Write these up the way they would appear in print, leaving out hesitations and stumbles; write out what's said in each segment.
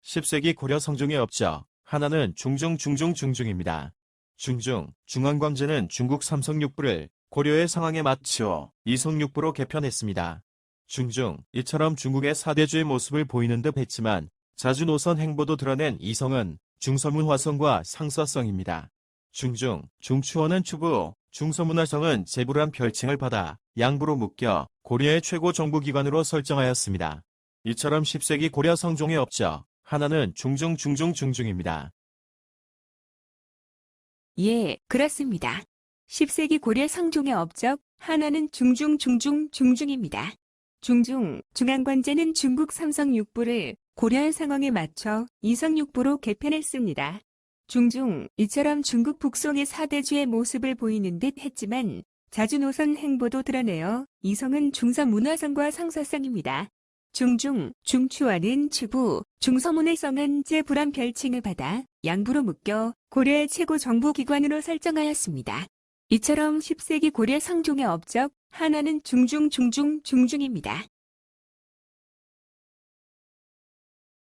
10세기 고려 성종의 업적, 하나는 중중중중중중입니다. 중중, 중앙광제는 중국 삼성육부를 고려의 상황에 맞추어 이성육부로 개편했습니다. 중중, 이처럼 중국의 사대주의 모습을 보이는 듯 했지만 자주 노선 행보도 드러낸 이성은 중서문화성과 상서성입니다. 중중, 중추원은 추부, 중서문화성은 제부란 별칭을 받아 양부로 묶여 고려의 최고 정부기관으로 설정하였습니다. 이처럼 10세기 고려 성종의 업적, 하나는 중중중중중중입니다. 예, 그렇습니다. 10세기 고려 성종의 업적, 하나는 중중중중중중입니다. 중중, 중앙관제는 중국 삼성육부를 고려의 상황에 맞춰 이성육부로 개편했습니다. 중중, 이처럼 중국 북송의 사대주의 모습을 보이는 듯 했지만 자주 노선 행보도 드러내어 이성은 중서문화성과 상서성입니다. 중중, 중추와는 추부, 중서문화성은 제부란 별칭을 받아 양부로 묶여 고려의 최고 정부기관으로 설정하였습니다. 이처럼 10세기 고려 성종의 업적, 하나는 중중중중중중입니다.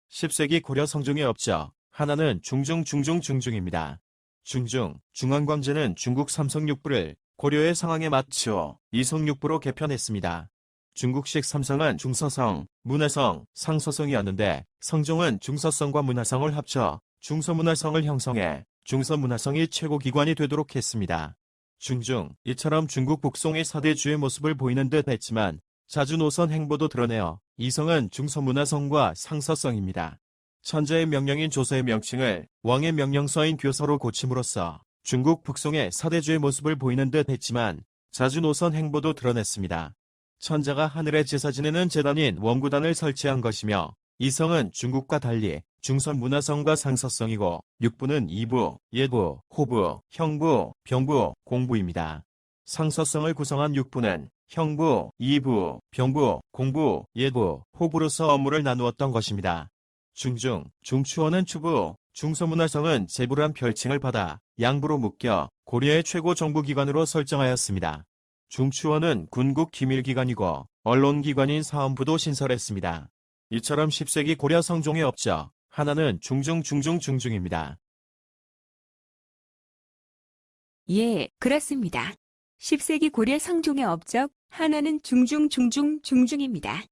10세기 고려 성종의 업적, 하나는 중중중중중중입니다. 중중, 중앙광제는 중국 삼성육부를 고려의 상황에 맞추어 이성육부로 개편했습니다. 중국식 삼성은 중서성, 문화성, 상서성이었는데 성종은 중서성과 문화성을 합쳐 중서문화성을 형성해 중서문화성이 최고기관이 되도록 했습니다. 중중, 이처럼 중국 북송의 사대주의 모습을 보이는 듯 했지만 자주 노선 행보도 드러내어 이성은 중서문화성과 상서성입니다. 천자의 명령인 조서의 명칭을 왕의 명령서인 교서로 고침으로써 중국 북송의 사대주의 모습을 보이는 듯 했지만 자주 노선 행보도 드러냈습니다. 천자가 하늘에 제사 지내는 제단인 원구단을 설치한 것이며 이성은 중국과 달리 중서문화성과 상서성이고 육부는 이부, 예부, 호부, 형부, 병부, 공부입니다. 상서성을 구성한 육부는 형부, 이부, 병부, 공부, 예부, 호부로서 업무를 나누었던 것입니다. 중중, 중추원은 추부, 중서문화성은 제부란 별칭을 받아 양부로 묶여 고려의 최고 정부기관으로 설정하였습니다. 중추원은 군국 기밀기관이고 언론기관인 사헌부도 신설했습니다. 이처럼 10세기 고려 성종의 업적, 하나는 중중중중중중입니다. 예, 그렇습니다. 10세기 고려 성종의 업적, 하나는 중중중중중중입니다.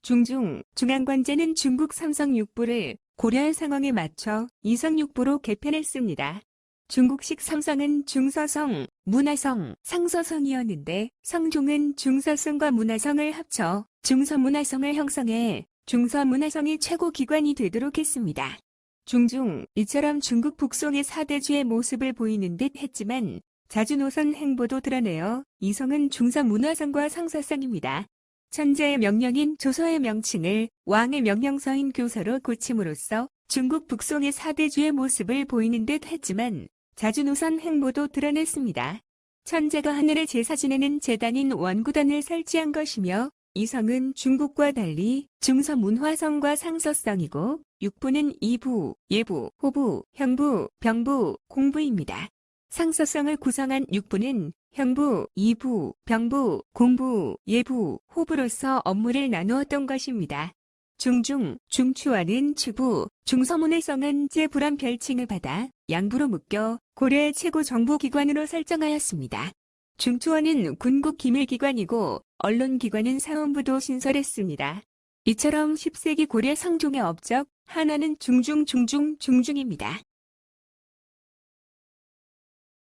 중중, 중앙관제는 중국 삼성육부를 고려의 상황에 맞춰 이성육부로 개편했습니다. 중국식 삼성은 중서성, 문화성, 상서성이었는데 성종은 중서성과 문화성을 합쳐 중서문화성을 형성해 중서문화성이 최고기관이 되도록 했습니다. 중중, 이처럼 중국 북송의 사대주의 모습을 보이는 듯 했지만 자주 노선 행보도 드러내어 이성은 중서문화성과 상서성입니다. 천자의 명령인 조서의 명칭을 왕의 명령서인 교서로 고침으로써 중국 북송의 사대주의 모습을 보이는 듯 했지만 자주 노선 행보도 드러냈습니다. 천자가 하늘에 제사 지내는 제단인 원구단을 설치한 것이며 이성은 중국과 달리 중서문화성과 상서성이고 육부는 이부, 예부, 호부, 형부, 병부, 공부입니다. 상서성을 구성한 육부는 형부, 이부, 병부, 공부, 예부, 호부로서 업무를 나누었던 것입니다. 중중, 중추와는 추부, 중서문화성은 제부란 별칭을 받아 양부로 묶여 고려의 최고 정부기관으로 설정하였습니다. 중추원은 군국 기밀기관이고 언론기관은 사헌부도 신설했습니다. 이처럼 10세기 고려 성종의 업적, 하나는 중중중중중중입니다.